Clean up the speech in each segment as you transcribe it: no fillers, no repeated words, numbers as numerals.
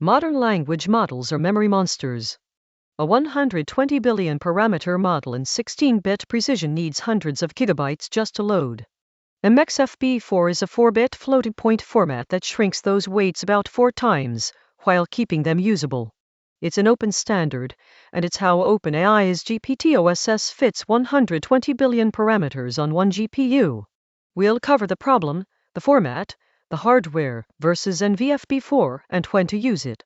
Modern language models are memory monsters. A 120 billion parameter model in 16-bit precision needs hundreds of gigabytes just to load. MXFP4 is a 4-bit floating point format that shrinks those weights about 4 times, while keeping them usable. It's an open standard, and it's how OpenAI's GPT-OSS fits 120 billion parameters on one GPU. We'll cover the problem, the format, the hardware versus NVIDIA and when to use it.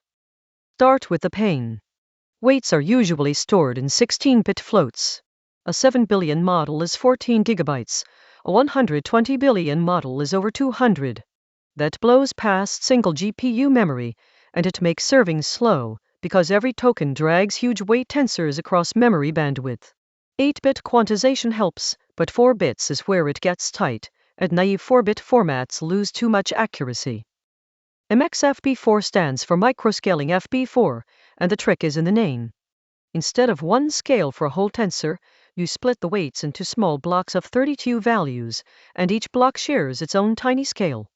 Start with the pain. Weights are usually stored in 16-bit floats. A 7 billion model is 14 gigabytes. A 120 billion model is over 200. That blows past single GPU memory, and it makes serving slow, because every token drags huge weight tensors across memory bandwidth. 8-bit quantization helps, but 4 bits is where it gets tight, and naive 4-bit formats lose too much accuracy. MXFP4 stands for Microscaling FP4, and the trick is in the name. Instead of one scale for a whole tensor, you split the weights into small blocks of 32 values, and each block shares its own tiny scale.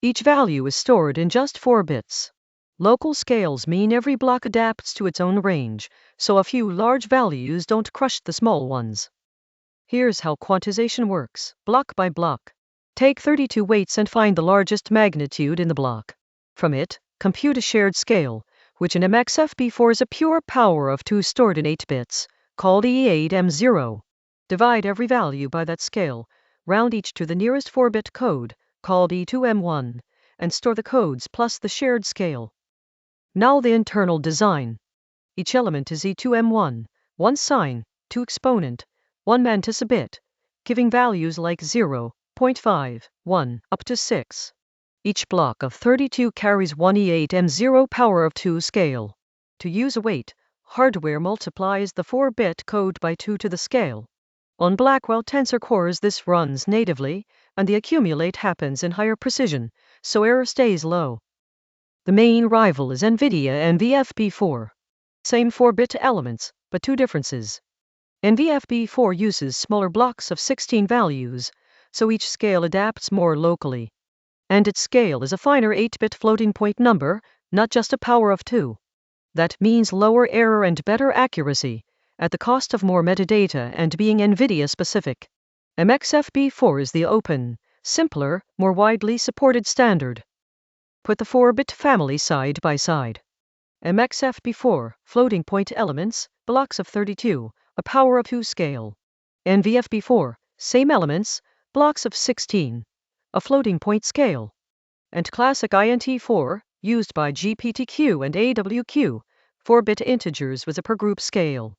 Each value is stored in just 4 bits. Local scales mean every block adapts to its own range, so a few large values don't crush the small ones. Here's how quantization works, block by block. Take 32 weights and find the largest magnitude in the block. From it, compute a shared scale, which in MXFP4 is a pure power of 2 stored in 8 bits, called E8M0. Divide every value by that scale, round each to the nearest 4-bit code, called E2M1, and store the codes plus the shared scale. Now the internal design. Each element is E2M1, 1 sign, 2 exponent, 1 mantis a bit, giving values like 0, 0.5, 1, up to 6. Each block of 32 carries one E8M0 power of 2 scale. To use a weight, hardware multiplies the 4-bit code by 2 to the scale. On Blackwell tensor cores this runs natively, and the accumulate happens in higher precision, so error stays low. The main rival is NVIDIA NVFP4. Same 4-bit elements, but 2 differences. NVFP4 uses smaller blocks of 16 values, so each scale adapts more locally. And its scale is a finer 8-bit floating point number, not just a power of 2. That means lower error and better accuracy, at the cost of more metadata and being NVIDIA-specific. MXFP4 is the open, simpler, more widely supported standard. Put the 4-bit family side by side. MXFP4, floating point elements, blocks of 32, a power of 2 scale. NVFP4, same elements, blocks of 16, a floating point scale. And classic INT4, used by GPTQ and AWQ, 4-bit integers with a per-group scale.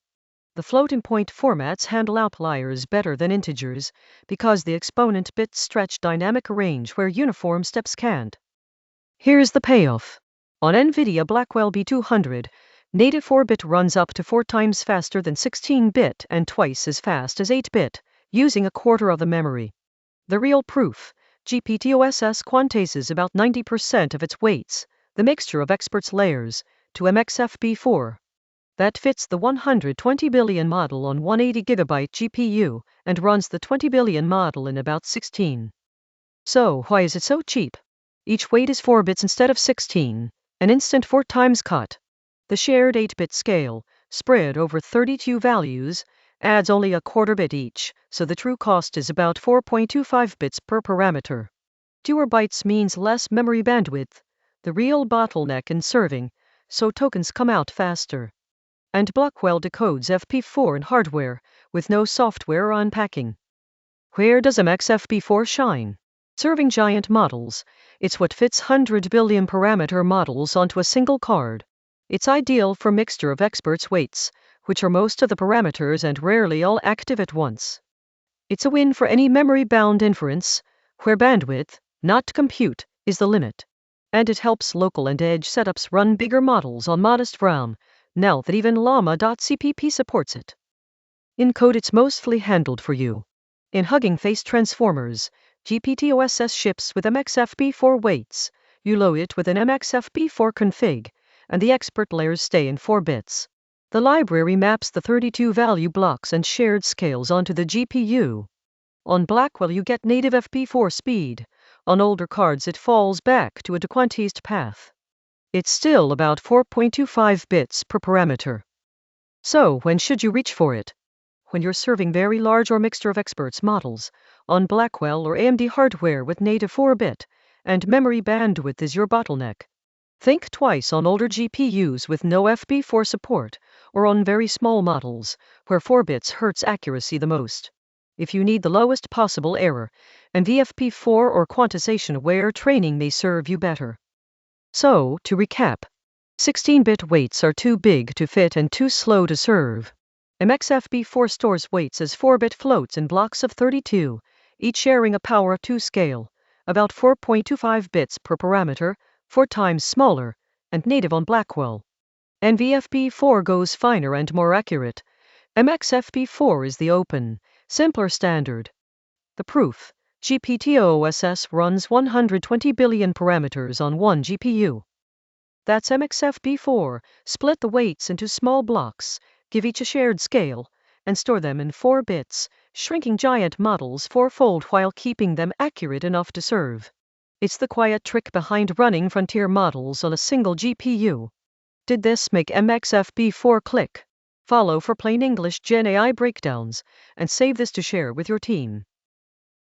The floating point formats handle outliers better than integers, because the exponent bits stretch dynamic range where uniform steps can't. Here's the payoff. On NVIDIA Blackwell B200, native 4-bit runs up to 4 times faster than 16-bit and twice as fast as 8-bit, using a quarter of the memory. The real proof, GPT-OSS quantizes about 90% of its weights, the mixture of experts' layers, to MXFP4. That fits the 120 billion model on 180 gigabyte GPU and runs the 20 billion model in about 16. So why is it so cheap? Each weight is 4 bits instead of 16, an instant 4 times cut. The shared 8-bit scale, spread over 32 values, adds only a quarter bit each, so the true cost is about 4.25 bits per parameter. Fewer bytes means less memory bandwidth, the real bottleneck in serving, so tokens come out faster. And Blackwell decodes FP4 in hardware, with no software or unpacking. Where does MXFP4 shine? Serving giant models, it's what fits 100 billion parameter models onto a single card. It's ideal for mixture of experts' weights, which are most of the parameters and rarely all active at once. It's a win for any memory-bound inference, where bandwidth, not compute, is the limit. And it helps local and edge setups run bigger models on modest RAM, now that even llama.cpp supports it. In code it's mostly handled for you. In Hugging Face Transformers, GPT-OSS ships with MXFP4 weights. You load it with an MXFP4 config, and the expert layers stay in 4 bits. The library maps the 32 value blocks and shared scales onto the GPU. On Blackwell you get native FP4 speed. On older cards it falls back to a dequantized path. It's still about 4.25 bits per parameter. So, when should you reach for it? When you're serving very large or mixture of experts models on Blackwell or AMD hardware with native 4-bit, and memory bandwidth is your bottleneck. Think twice on older GPUs with no FP4 support, or on very small models, where 4 bits hurts accuracy the most. If you need the lowest possible error, NVIDIA or quantization-aware training may serve you better. So, to recap, 16-bit weights are too big to fit and too slow to serve. MXFP4 stores weights as 4-bit floats in blocks of 32, each sharing a power of 2 scale, about 4.25 bits per parameter, 4 times smaller, and native on Blackwell. NVIDIA goes finer and more accurate. MXFP4 is the open, simpler standard. The proof: GPT-OSS runs 120 billion parameters on one GPU. That's MXFP4. Split the weights into small blocks, give each a shared scale, and store them in 4 bits, shrinking giant models fourfold while keeping them accurate enough to serve. It's the quiet trick behind running frontier models on a single GPU. Did this make MXFP4 click? Follow for plain English genai breakdowns, and save this to share with your team.